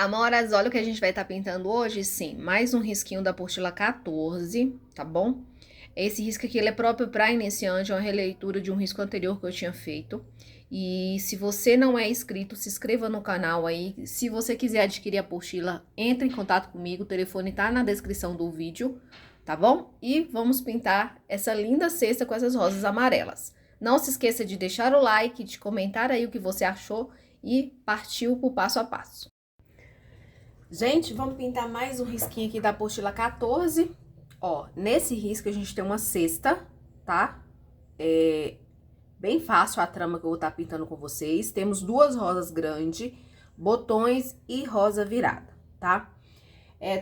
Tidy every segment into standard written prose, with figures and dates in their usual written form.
Amoras, olha o que a gente vai estar pintando hoje, sim, mais um risquinho da apostila 14, tá bom? Esse risco aqui, ele é próprio para iniciante, é uma releitura de um risco anterior que eu tinha feito. E se você não é inscrito, se inscreva no canal aí. Se você quiser adquirir a apostila, entre em contato comigo, o telefone tá na descrição do vídeo, tá bom? E vamos pintar essa linda cesta com essas rosas amarelas. Não se esqueça de deixar o like, de comentar aí o que você achou e partiu pro passo a passo. Gente, vamos pintar mais um risquinho aqui da apostila 14. Ó, nesse risco a gente tem uma cesta, tá? É bem fácil a trama que eu vou estar pintando com vocês. Temos duas rosas grandes, botões e rosa virada, tá?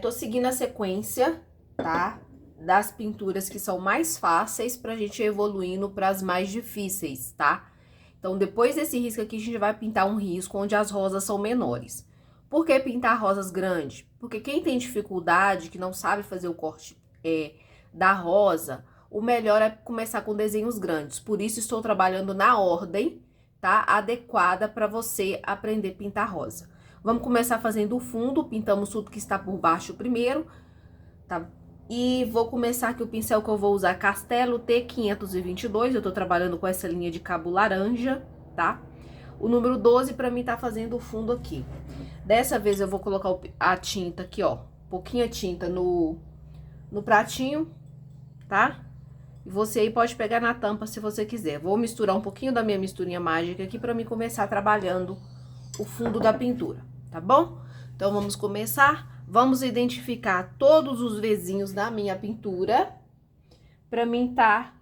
Tô seguindo a sequência, tá? Das pinturas que são mais fáceis pra gente ir evoluindo para as mais difíceis, tá? Então, depois desse risco aqui, a gente vai pintar um risco onde as rosas são menores. Por que pintar rosas grandes? Porque quem tem dificuldade, que não sabe fazer o corte da rosa, o melhor é começar com desenhos grandes. Por isso, estou trabalhando na ordem, tá? Adequada para você aprender a pintar rosa. Vamos começar fazendo o fundo, pintamos tudo que está por baixo primeiro, tá? E vou começar aqui o pincel que eu vou usar, Castelo T522, eu tô trabalhando com essa linha de cabo laranja, tá? O número 12 pra mim tá fazendo o fundo aqui. Dessa vez eu vou colocar a tinta aqui, ó, pouquinha tinta no pratinho, tá? E você aí pode pegar na tampa se você quiser. Vou misturar um pouquinho da minha misturinha mágica aqui pra mim começar trabalhando o fundo da pintura, tá bom? Então, vamos começar. Vamos identificar todos os vezinhos da minha pintura pra mim tá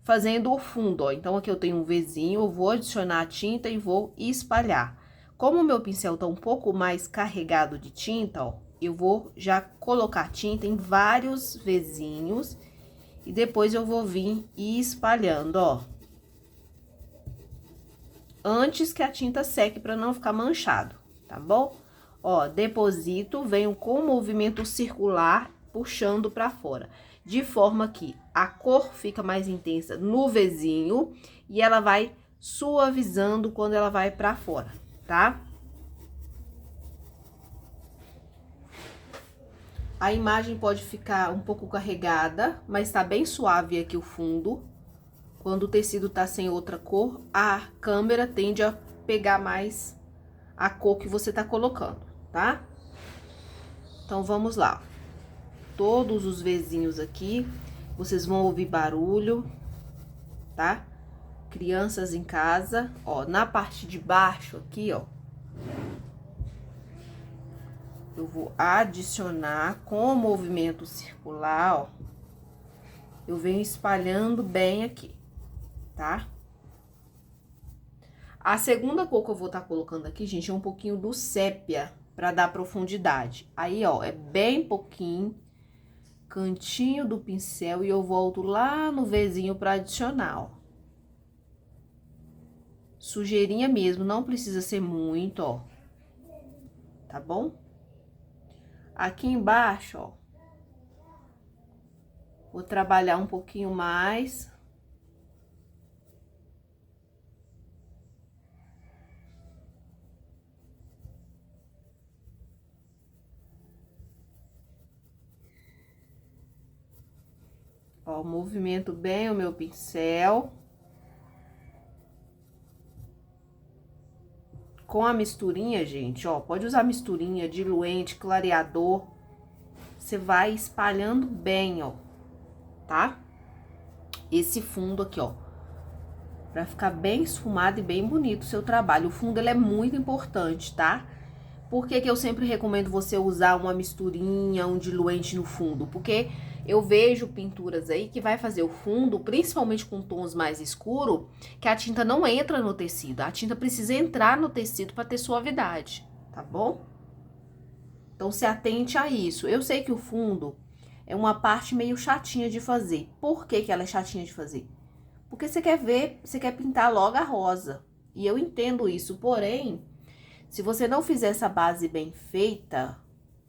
fazendo o fundo, ó. Então, aqui eu tenho um vezinho, eu vou adicionar a tinta e vou espalhar. Como o meu pincel tá um pouco mais carregado de tinta, ó, eu vou já colocar tinta em vários vezinhos e depois eu vou vir espalhando, ó. Antes que a tinta seque para não ficar manchado, tá bom? Ó, deposito, venho com o movimento circular, puxando para fora. De forma que a cor fica mais intensa no vezinho e ela vai suavizando quando ela vai para fora, tá? A imagem pode ficar um pouco carregada, mas tá bem suave aqui o fundo. Quando o tecido tá sem outra cor, a câmera tende a pegar mais a cor que você tá colocando, tá? Então, vamos lá. Todos os vezinhos aqui, vocês vão ouvir barulho, tá? Crianças em casa, ó, na parte de baixo aqui, ó. Eu vou adicionar com o movimento circular, ó. Eu venho espalhando bem aqui, tá? A segunda cor que eu vou estar colocando aqui, gente, é um pouquinho do sépia, pra dar profundidade. Aí, ó, é bem pouquinho, cantinho do pincel, e eu volto lá no vezinho pra adicionar, ó. Sujeirinha mesmo, não precisa ser muito, ó. Tá bom? Aqui embaixo, ó, vou trabalhar um pouquinho mais. Ó, movimento bem o meu pincel. Com a misturinha, gente, ó, pode usar misturinha, diluente, clareador. Você vai espalhando bem, ó, tá? Esse fundo aqui, ó, pra ficar bem esfumado e bem bonito o seu trabalho. O fundo, ele é muito importante, tá? Por que que eu sempre recomendo você usar uma misturinha, um diluente no fundo? Porque eu vejo pinturas aí que vai fazer o fundo, principalmente com tons mais escuros, que a tinta não entra no tecido. A tinta precisa entrar no tecido para ter suavidade, tá bom? Então, se atente a isso. Eu sei que o fundo é uma parte meio chatinha de fazer. Por que que ela é chatinha de fazer? Porque você quer ver, você quer pintar logo a rosa. E eu entendo isso, porém, se você não fizer essa base bem feita,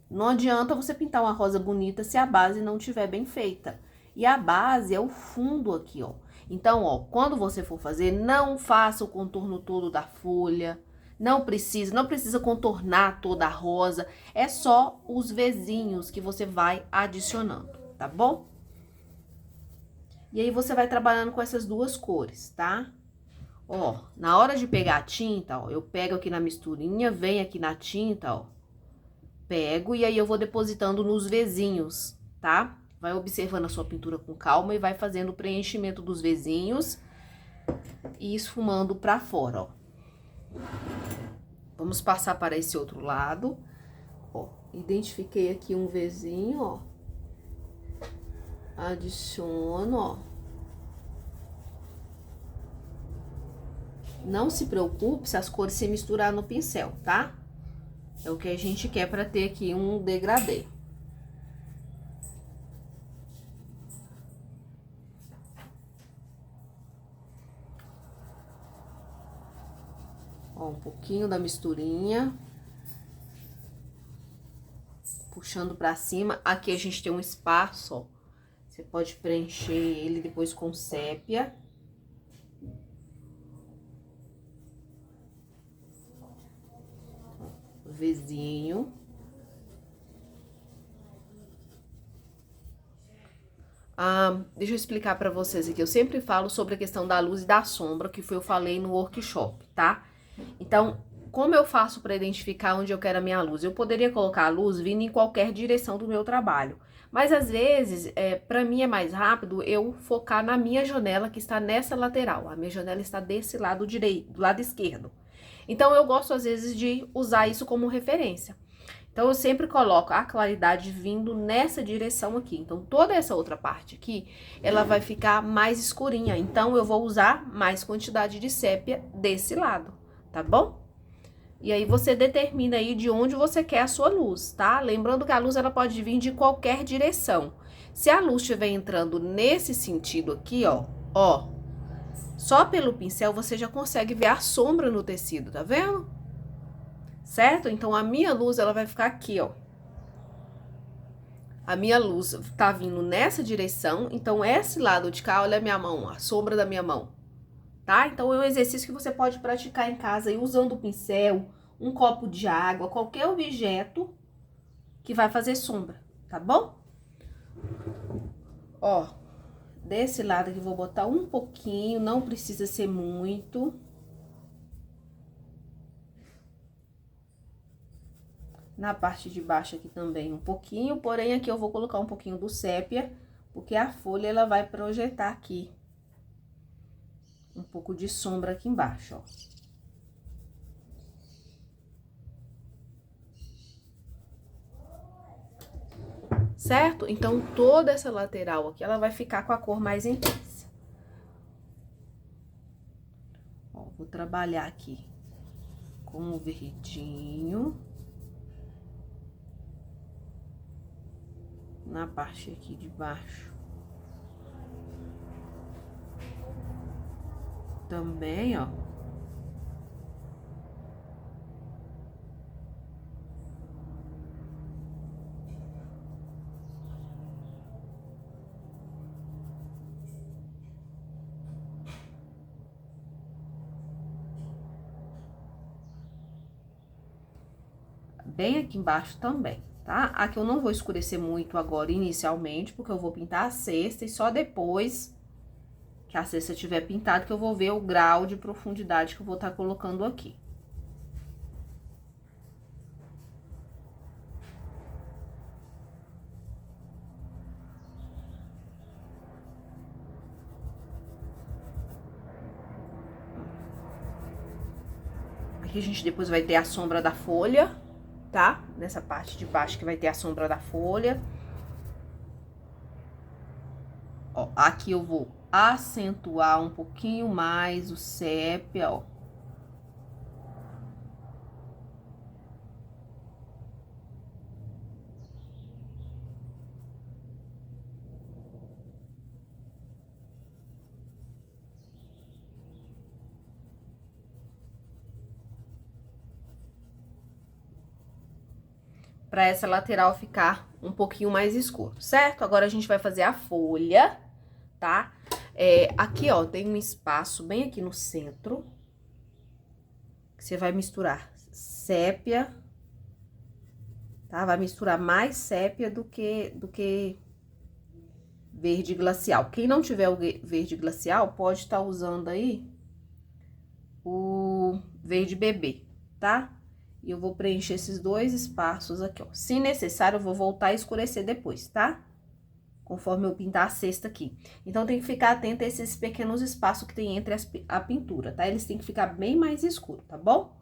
não adianta você pintar uma rosa bonita se a base não tiver bem feita. E a base é o fundo aqui, ó. Então, ó, quando você for fazer, não faça o contorno todo da folha, Não precisa contornar toda a rosa, é só os vezinhos que você vai adicionando, tá bom? E aí você vai trabalhando com essas duas cores, tá? Ó, na hora de pegar a tinta, ó, eu pego aqui na misturinha, venho aqui na tinta, ó. Pego e aí eu vou depositando nos vezinhos, tá? Vai observando a sua pintura com calma e vai fazendo o preenchimento dos vezinhos e esfumando pra fora, ó. Vamos passar para esse outro lado, ó. Identifiquei aqui um vezinho, ó. Adiciono, ó. Não se preocupe se as cores se misturar no pincel, tá? É o que a gente quer para ter aqui um degradê. Ó, um pouquinho da misturinha. Puxando pra cima. Aqui a gente tem um espaço, ó. Você pode preencher ele depois com sépia. Vizinho. Deixa eu explicar pra vocês aqui. Eu sempre falo sobre a questão da luz e da sombra, que foi eu falei no workshop, tá? Então, como eu faço para identificar onde eu quero a minha luz? Eu poderia colocar a luz vindo em qualquer direção do meu trabalho. Mas, às vezes, para mim é mais rápido eu focar na minha janela, que está nessa lateral. A minha janela está desse lado direito, do lado esquerdo. Então, eu gosto, às vezes, de usar isso como referência. Então, eu sempre coloco a claridade vindo nessa direção aqui. Então, toda essa outra parte aqui, ela vai ficar mais escurinha. Então, eu vou usar mais quantidade de sépia desse lado, tá bom? E aí, você determina aí de onde você quer a sua luz, tá? Lembrando que a luz, ela pode vir de qualquer direção. Se a luz estiver entrando nesse sentido aqui, ó, só pelo pincel você já consegue ver a sombra no tecido, tá vendo? Certo? Então, a minha luz, ela vai ficar aqui, ó. A minha luz tá vindo nessa direção, então esse lado de cá, olha a minha mão, a sombra da minha mão, tá? Então, é um exercício que você pode praticar em casa aí, usando o pincel, um copo de água, qualquer objeto que vai fazer sombra, tá bom? Ó, desse lado aqui, vou botar um pouquinho, não precisa ser muito. Na parte de baixo aqui também um pouquinho, porém aqui eu vou colocar um pouquinho do sépia, porque a folha ela vai projetar aqui um pouco de sombra aqui embaixo, ó. Certo? Então, toda essa lateral aqui, ela vai ficar com a cor mais intensa. Ó, vou trabalhar aqui com o verdinho. Na parte aqui de baixo. Também, ó. Bem aqui embaixo também, tá? Aqui eu não vou escurecer muito agora inicialmente, porque eu vou pintar a cesta e só depois que a cesta tiver pintado que eu vou ver o grau de profundidade que eu vou estar colocando aqui. Aqui a gente depois vai ter a sombra da folha, tá? Nessa parte de baixo que vai ter a sombra da folha. Ó, aqui eu vou acentuar um pouquinho mais o sépia, ó. Pra essa lateral ficar um pouquinho mais escuro, certo? Agora a gente vai fazer a folha, tá? Aqui, ó, tem um espaço bem aqui no centro. você vai misturar sépia, tá? Vai misturar mais sépia do que verde glacial. Quem não tiver o verde glacial, pode estar usando aí o verde bebê, tá? E eu vou preencher esses dois espaços aqui, ó. Se necessário, eu vou voltar a escurecer depois, tá? Conforme eu pintar a cesta aqui. Então, tem que ficar atento a esses pequenos espaços que tem entre a pintura, tá? Eles têm que ficar bem mais escuros, tá bom?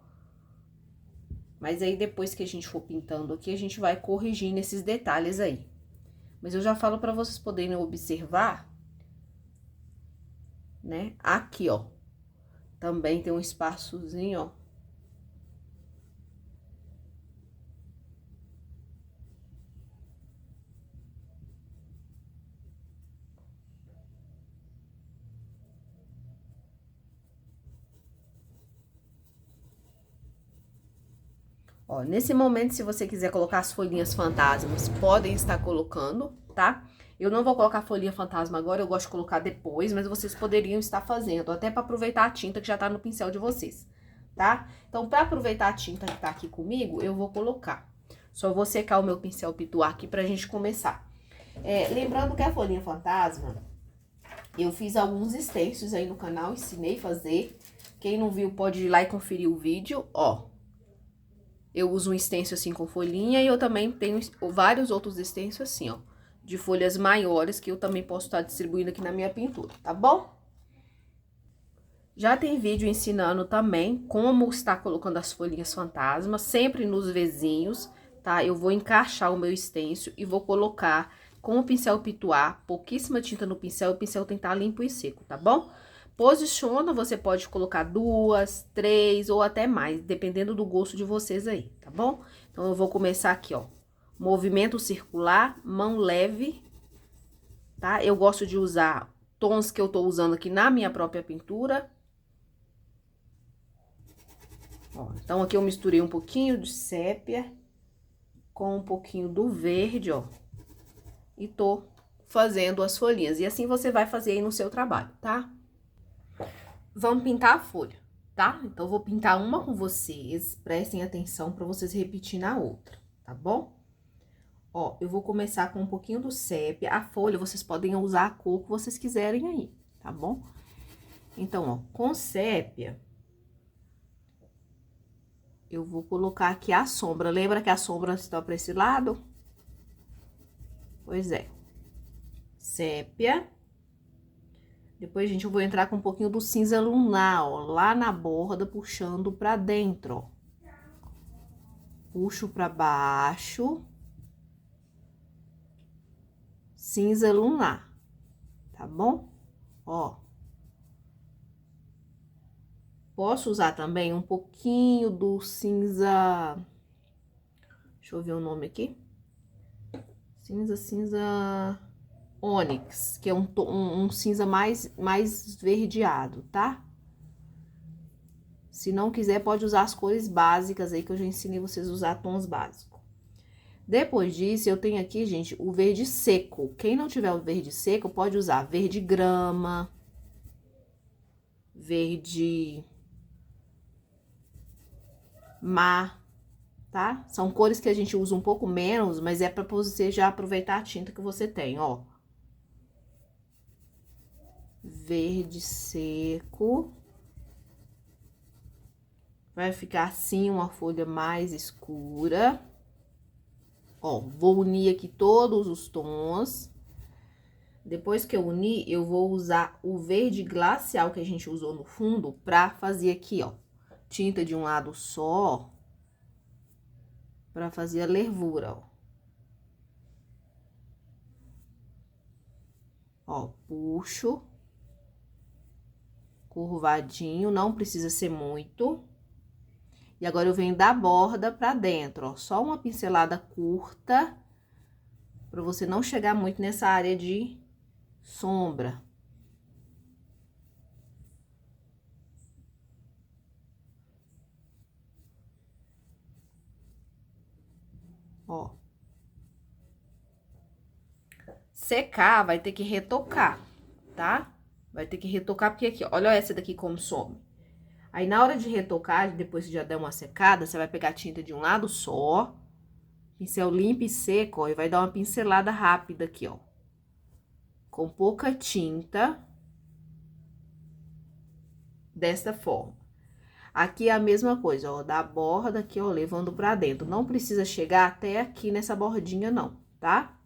Mas aí, depois que a gente for pintando aqui, a gente vai corrigindo esses detalhes aí. Mas eu já falo pra vocês poderem observar, né? Aqui, ó. Também tem um espaçozinho, ó. Ó, nesse momento, se você quiser colocar as folhinhas fantasmas, podem estar colocando, tá? Eu não vou colocar folhinha fantasma agora, eu gosto de colocar depois, mas vocês poderiam estar fazendo, até pra aproveitar a tinta que já tá no pincel de vocês, tá? Então, pra aproveitar a tinta que tá aqui comigo, eu vou colocar. Só vou secar o meu pincel pituar aqui pra gente começar. Lembrando que a folhinha fantasma, eu fiz alguns stencils aí no canal, ensinei a fazer. Quem não viu pode ir lá e conferir o vídeo, ó. Eu uso um stencil assim com folhinha e eu também tenho vários outros stencils assim, ó. De folhas maiores que eu também posso estar distribuindo aqui na minha pintura, tá bom? Já tem vídeo ensinando também como estar colocando as folhinhas fantasmas, sempre nos vizinhos, tá? Eu vou encaixar o meu stencil e vou colocar com o pincel pituar, pouquíssima tinta no pincel, o pincel tem que estar limpo e seco, tá bom? Posiciona, você pode colocar 2, 3 ou até mais, dependendo do gosto de vocês aí, tá bom? Então, eu vou começar aqui, ó. Movimento circular, mão leve, tá? Eu gosto de usar tons que eu tô usando aqui na minha própria pintura. Ó, então, aqui eu misturei um pouquinho de sépia com um pouquinho do verde, ó. E tô fazendo as folhinhas. E assim você vai fazer aí no seu trabalho, tá? Vamos pintar a folha, tá? Então, eu vou pintar uma com vocês, prestem atenção pra vocês repetir na outra, tá bom? Ó, eu vou começar com um pouquinho do sépia. A folha, vocês podem usar a cor que vocês quiserem aí, tá bom? Então, ó, com sépia, eu vou colocar aqui a sombra. Lembra que a sombra está pra esse lado? Pois é. Sépia. Depois, gente, eu vou entrar com um pouquinho do cinza lunar, ó, lá na borda, puxando pra dentro, ó. Puxo pra baixo. Cinza lunar, tá bom? Ó. Posso usar também um pouquinho do cinza... Deixa eu ver o nome aqui. Cinza ônix, que é um cinza mais esverdeado, tá? Se não quiser, pode usar as cores básicas aí, que eu já ensinei vocês a usar tons básicos. Depois disso, eu tenho aqui, gente, o verde seco. Quem não tiver o verde seco, pode usar verde grama, verde mar, tá? São cores que a gente usa um pouco menos, mas é pra você já aproveitar a tinta que você tem, ó. Verde seco. Vai ficar assim uma folha mais escura. Ó, vou unir aqui todos os tons. Depois que eu unir, eu vou usar o verde glacial que a gente usou no fundo pra fazer aqui, ó. Tinta de um lado só, pra fazer a nervura, ó. Ó, puxo. Curvadinho, não precisa ser muito. E agora, eu venho da borda pra dentro, ó. Só uma pincelada curta, pra você não chegar muito nessa área de sombra. Ó. Secar, vai ter que retocar, tá? Vai ter que retocar, porque aqui, olha essa daqui como some. Aí, na hora de retocar, depois que já der uma secada, você vai pegar a tinta de um lado só, pincel limpo e seco, ó, e vai dar uma pincelada rápida aqui, ó. Com pouca tinta, desta forma. Aqui é a mesma coisa, ó, da borda aqui, ó, levando pra dentro. Não precisa chegar até aqui nessa bordinha, não, tá?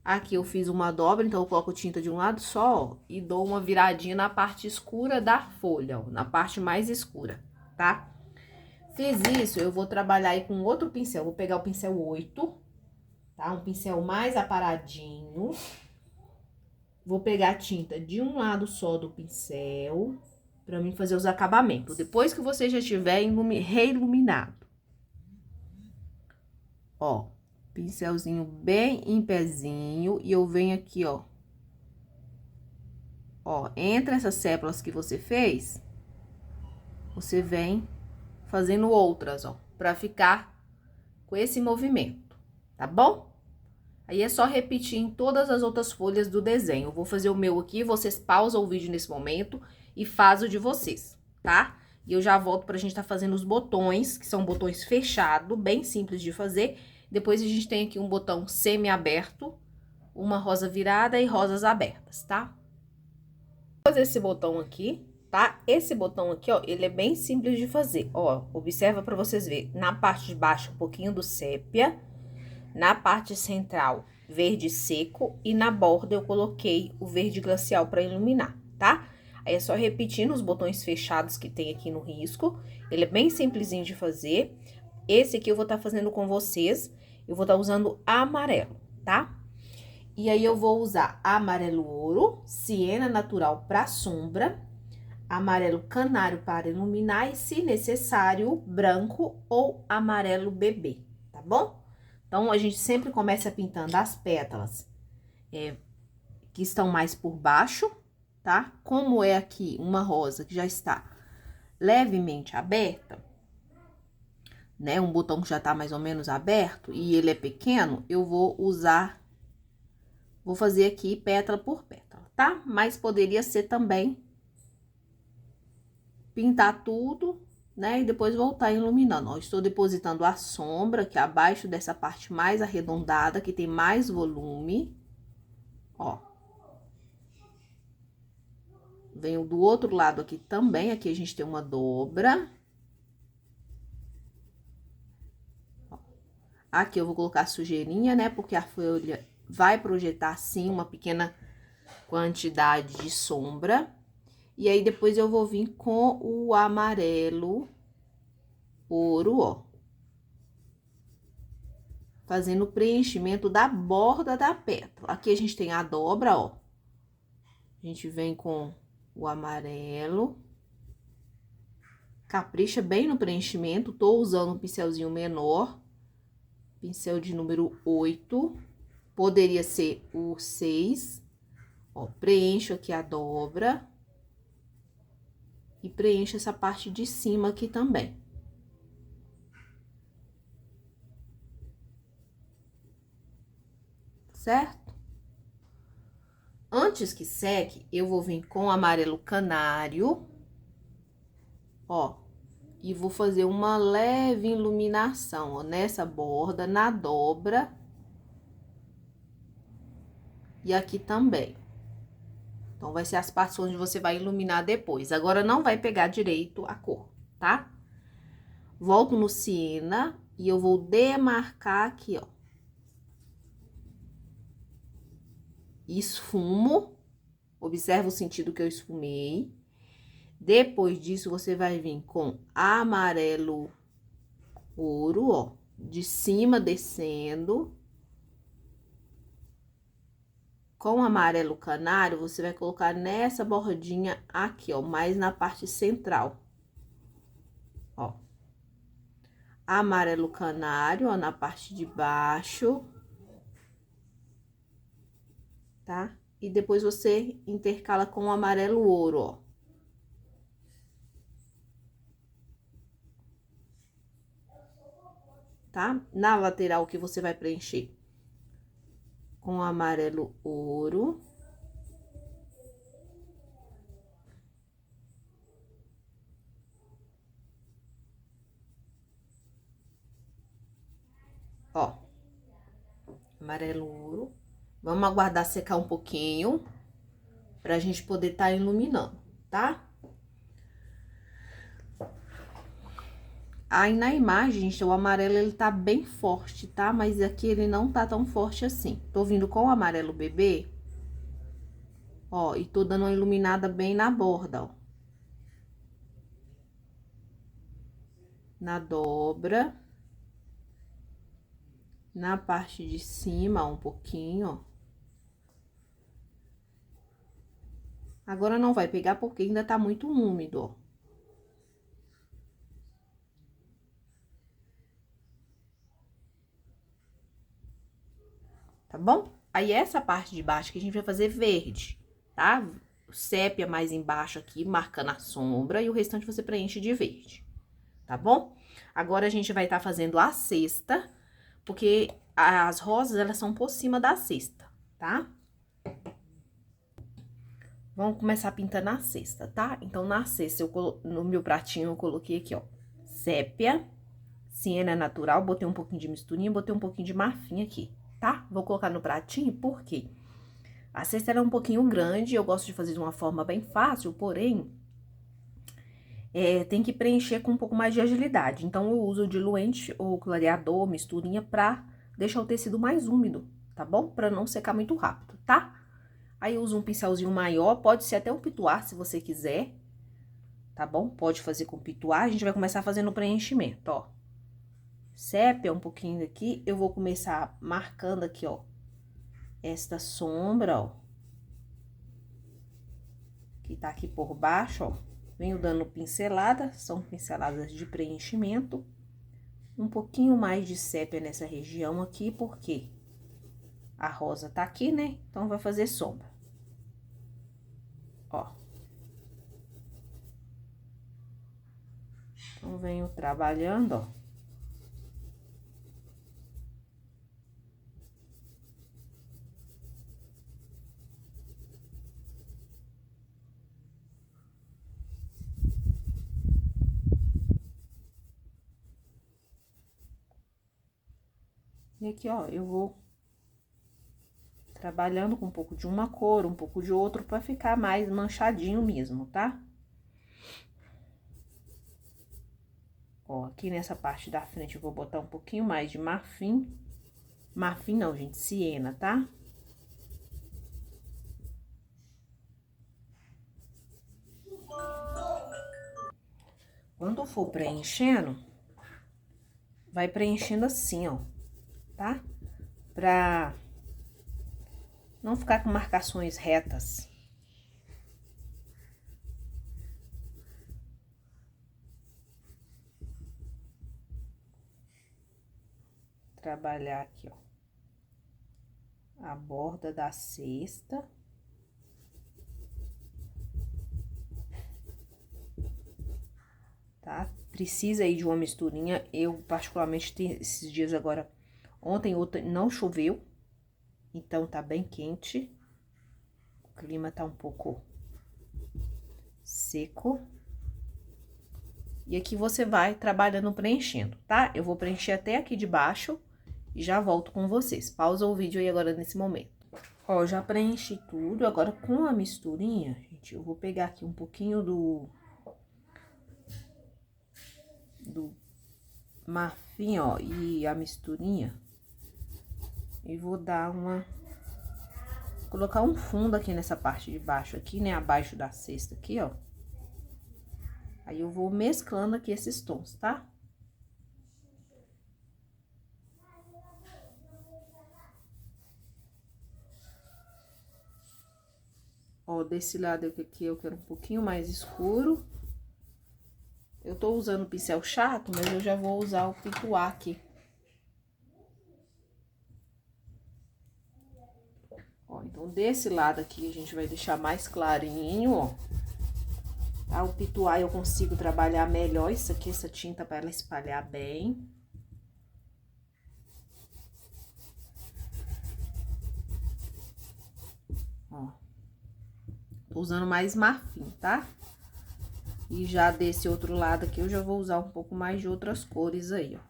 Aqui eu fiz uma dobra, então eu coloco tinta de um lado só, ó, e dou uma viradinha na parte escura da folha, ó, na parte mais escura, tá? Fiz isso, eu vou trabalhar aí com outro pincel. Vou pegar o pincel 8, tá? Um pincel mais aparadinho. Vou pegar a tinta de um lado só do pincel, pra mim fazer os acabamentos. Depois que você já tiver reiluminado. Ó, pincelzinho bem em pezinho, e eu venho aqui, ó. Ó, entre essas sépalas que você fez, você vem fazendo outras, ó, pra ficar com esse movimento, tá bom? Aí é só repetir em todas as outras folhas do desenho. Eu vou fazer o meu aqui, vocês pausam o vídeo nesse momento e faz o de vocês, tá? E eu já volto pra gente tá fazendo os botões, que são botões fechados, bem simples de fazer. Depois a gente tem aqui um botão semi-aberto, uma rosa virada e rosas abertas, tá? Vou fazer esse botão aqui, tá? Esse botão aqui, ó, ele é bem simples de fazer. Ó, observa pra vocês verem. Na parte de baixo, um pouquinho do sépia. Na parte central, verde seco, e na borda eu coloquei o verde glacial para iluminar, tá? Aí é só repetindo os botões fechados que tem aqui no risco. Ele é bem simplesinho de fazer. Esse aqui eu vou estar fazendo com vocês. Eu vou estar usando amarelo, tá? E aí eu vou usar amarelo ouro, siena natural para sombra, amarelo canário para iluminar e, se necessário, branco ou amarelo bebê, tá bom? Então, a gente sempre começa pintando as pétalas que estão mais por baixo, tá? Como é aqui uma rosa que já está levemente aberta, né? Um botão que já tá mais ou menos aberto e ele é pequeno, eu vou fazer aqui pétala por pétala, tá? Mas poderia ser também pintar tudo, né? E depois voltar iluminando. Ó, estou depositando a sombra aqui abaixo dessa parte mais arredondada, que tem mais volume. Ó. Venho do outro lado aqui também, aqui a gente tem uma dobra. Ó. Aqui eu vou colocar sujeirinha, né? Porque a folha vai projetar, sim, uma pequena quantidade de sombra. E aí, depois eu vou vir com o amarelo ouro, ó. Fazendo o preenchimento da borda da pétala. Aqui a gente tem a dobra, ó. A gente vem com o amarelo. Capricha bem no preenchimento. Tô usando um pincelzinho menor. Pincel de número 8. Poderia ser o 6. Ó, preencho aqui a dobra. E preencho essa parte de cima aqui também. Certo? Antes que seque, eu vou vir com o amarelo canário, ó, e vou fazer uma leve iluminação, ó, nessa borda, na dobra. E aqui também. Então, vai ser as partes onde você vai iluminar depois. Agora, não vai pegar direito a cor, tá? Volto no siena e eu vou demarcar aqui, ó. Esfumo, observa o sentido que eu esfumei. Depois disso, você vai vir com amarelo ouro, ó, de cima descendo. Com amarelo canário, você vai colocar nessa bordinha aqui, ó, mais na parte central. Ó. Amarelo canário, ó, na parte de baixo. Tá? E depois você intercala com o amarelo ouro, ó. Tá? Na lateral que você vai preencher com o amarelo ouro. Ó, amarelo ouro. Vamos aguardar secar um pouquinho pra gente poder tá iluminando, tá? Aí, na imagem, gente, o amarelo, ele tá bem forte, tá? Mas aqui ele não tá tão forte assim. Tô vindo com o amarelo bebê, ó, e tô dando uma iluminada bem na borda, ó. Na dobra. Na parte de cima, um pouquinho, ó. Agora não vai pegar porque ainda tá muito úmido, ó. Tá bom? Aí, essa parte de baixo que a gente vai fazer verde, tá? Sépia mais embaixo aqui, marcando a sombra, e o restante você preenche de verde, tá bom? Agora, a gente vai estar fazendo a cesta, porque as rosas, elas são por cima da cesta, tá? Vamos começar pintando a cesta, tá? Então, na cesta, no meu pratinho, eu coloquei aqui, ó, sépia, siena natural, botei um pouquinho de misturinha, botei um pouquinho de marfim aqui, tá? Vou colocar no pratinho, por quê? A cesta é um pouquinho grande, eu gosto de fazer de uma forma bem fácil, porém, tem que preencher com um pouco mais de agilidade. Então, eu uso o diluente ou clareador, misturinha, pra deixar o tecido mais úmido, tá bom? Pra não secar muito rápido, tá? Aí, eu uso um pincelzinho maior, pode ser até um pituar, se você quiser, tá bom? Pode fazer com pituar, a gente vai começar fazendo o preenchimento, ó. Sépia um pouquinho aqui, eu vou começar marcando aqui, ó, esta sombra, ó, que tá aqui por baixo, ó. Venho dando pincelada, são pinceladas de preenchimento. Um pouquinho mais de sépia nessa região aqui, porque a rosa tá aqui, né? Então, vai fazer sombra. Ó. Então, venho trabalhando, ó. E aqui, ó, eu vou trabalhando com um pouco de uma cor, um pouco de outro, pra ficar mais manchadinho mesmo, tá? Ó, aqui nessa parte da frente eu vou botar um pouquinho mais de marfim. Marfim não, gente, siena, tá? Quando for preenchendo, vai preenchendo assim, ó, tá? Pra não ficar com marcações retas. Trabalhar aqui, ó, a borda da cesta. Tá? Precisa aí de uma misturinha. Eu, particularmente, esses dias agora, ontem, não choveu. Então, tá bem quente. O clima tá um pouco seco. E aqui você vai trabalhando preenchendo, tá? Eu vou preencher até aqui de baixo e já volto com vocês. Pausa o vídeo aí agora nesse momento. Ó, já preenchi tudo. Agora, com a misturinha, gente, eu vou pegar aqui um pouquinho do marfim, ó, e a misturinha. E vou dar colocar um fundo aqui nessa parte de baixo aqui, né? Abaixo da cesta aqui, ó. Aí, eu vou mesclando aqui esses tons, tá? Ó, desse lado aqui eu quero um pouquinho mais escuro. Eu tô usando o pincel chato, mas eu já vou usar o pituar aqui. Ó, então, desse lado aqui, a gente vai deixar mais clarinho, ó. Tá? O pituar eu consigo trabalhar melhor isso aqui, essa tinta, pra ela espalhar bem. Ó. Tô usando mais marfim, tá? E já desse outro lado aqui, eu já vou usar um pouco mais de outras cores aí, ó.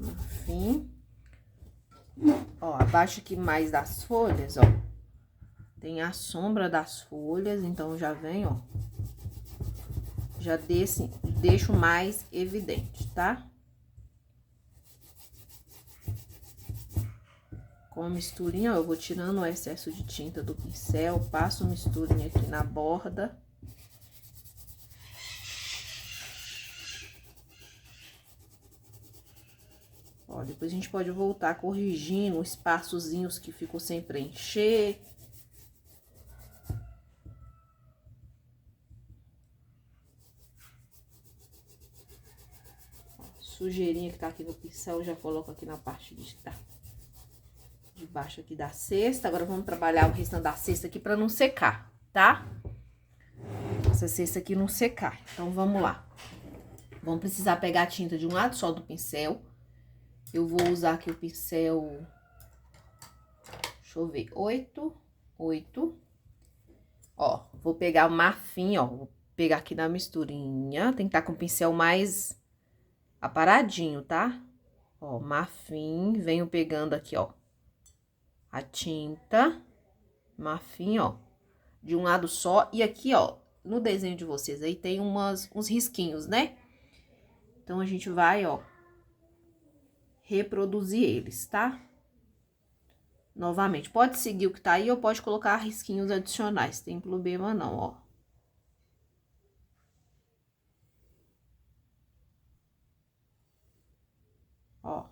marfim. Ó, abaixo aqui mais das folhas, ó, tem a sombra das folhas, então já vem, ó, já deixo mais evidente, tá? Com a misturinha, ó, eu vou tirando o excesso de tinta do pincel, passo misturinha aqui na borda. Ó, depois a gente pode voltar corrigindo os espaçozinhos que ficou sem preencher. Sujeirinha que tá aqui no pincel, eu já coloco aqui na parte de baixo aqui da cesta. Agora, vamos trabalhar o restante da cesta aqui pra não secar, tá? Essa cesta aqui não secar. Então, vamos lá. Vamos precisar pegar a tinta de um lado só do pincel. Eu vou usar aqui o pincel, deixa eu ver, 8. Ó, vou pegar o marfim, ó, vou pegar aqui na misturinha. Tem que estar com o pincel mais aparadinho, tá? Ó, marfim, venho pegando aqui, ó, a tinta, marfim, ó, de um lado só. E aqui, ó, no desenho de vocês aí tem uns risquinhos, né? Então, a gente vai, ó, reproduzir eles, tá? Novamente, pode seguir o que tá aí ou pode colocar risquinhos adicionais, tem problema não, ó. Ó.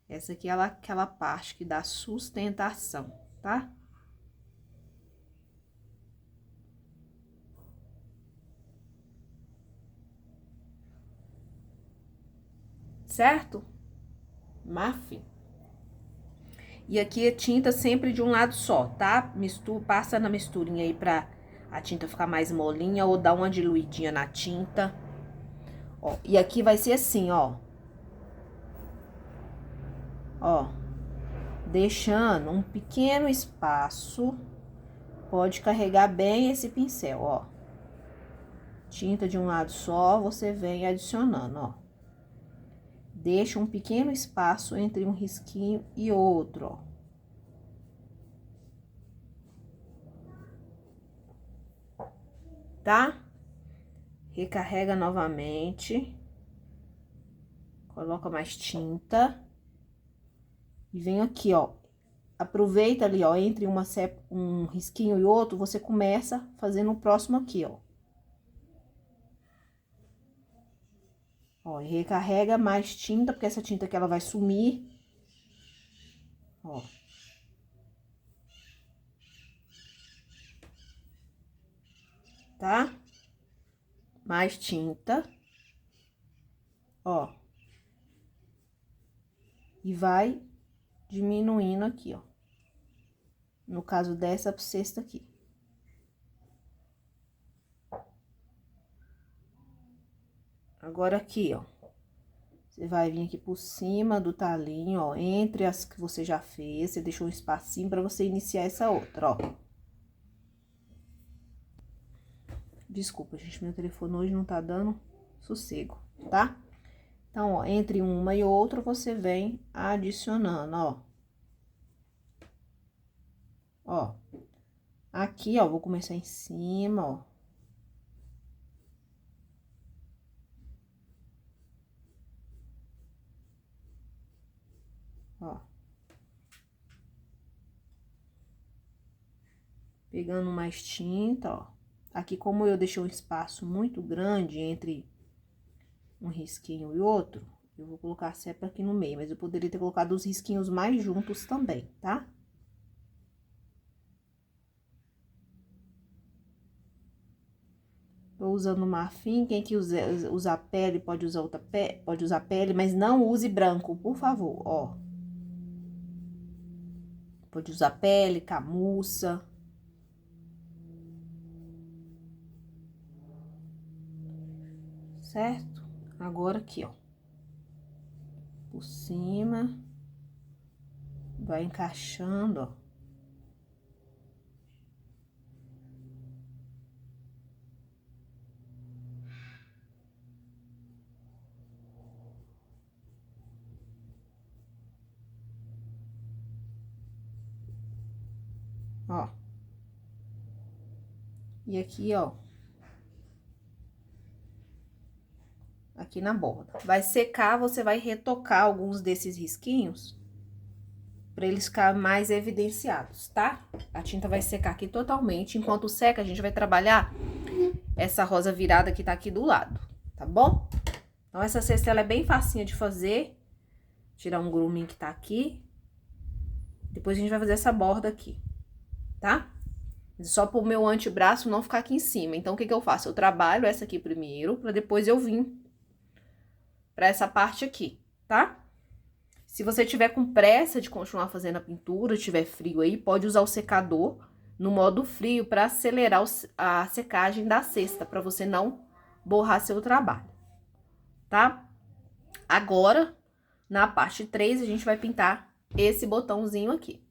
Essa aqui é aquela parte que dá sustentação, tá? Certo? Marfim. E aqui é tinta sempre de um lado só, tá? Passa na misturinha aí pra a tinta ficar mais molinha ou dar uma diluidinha na tinta. Ó, e aqui vai ser assim, ó. Ó, deixando um pequeno espaço, pode carregar bem esse pincel, ó. Tinta de um lado só, você vem adicionando, ó. Deixa um pequeno espaço entre um risquinho e outro, ó. Tá? Recarrega novamente. Coloca mais tinta. E vem aqui, ó. Aproveita ali, ó, entre um risquinho e outro, você começa fazendo o próximo aqui, ó. Ó, e recarrega mais tinta, porque essa tinta aqui ela vai sumir. Ó. Tá? Mais tinta. Ó. E vai diminuindo aqui, ó. No caso dessa cesta aqui. Agora, aqui, ó. Você vai vir aqui por cima do talinho, ó. Entre as que você já fez, você deixou um espacinho pra você iniciar essa outra, ó. Desculpa, gente, meu telefone hoje não tá dando sossego, tá? Então, ó, entre uma e outra, você vem adicionando, ó. Ó. Aqui, ó, vou começar em cima, ó. Ó. Pegando mais tinta, ó. Aqui, como eu deixei um espaço muito grande entre um risquinho e outro, eu vou colocar sempre aqui no meio, mas eu poderia ter colocado os risquinhos mais juntos também, tá? Tô usando marfim, quem que usa pele, pode usar outra pele, pode usar pele, mas não use branco, por favor, ó. Pode usar pele, camurça. Certo? Agora aqui, ó. Por cima. Vai encaixando, ó. ó. E aqui, ó. Aqui na borda. Vai secar, você vai retocar alguns desses risquinhos pra eles ficarem mais evidenciados, tá? A tinta vai secar aqui totalmente. Enquanto seca, a gente vai trabalhar essa rosa virada que tá aqui do lado, tá bom? Então, essa cesta, ela é bem facinha de fazer. Tirar um grumim que tá aqui. Depois, a gente vai fazer essa borda aqui, tá? Só pro meu antebraço não ficar aqui em cima. Então, o que que eu faço? Eu trabalho essa aqui primeiro, pra depois eu vir pra essa parte aqui, tá? Se você tiver com pressa de continuar fazendo a pintura, tiver frio aí, pode usar o secador no modo frio para acelerar a secagem da cesta, para você não borrar seu trabalho, tá? Agora, na parte 3, a gente vai pintar esse botãozinho aqui.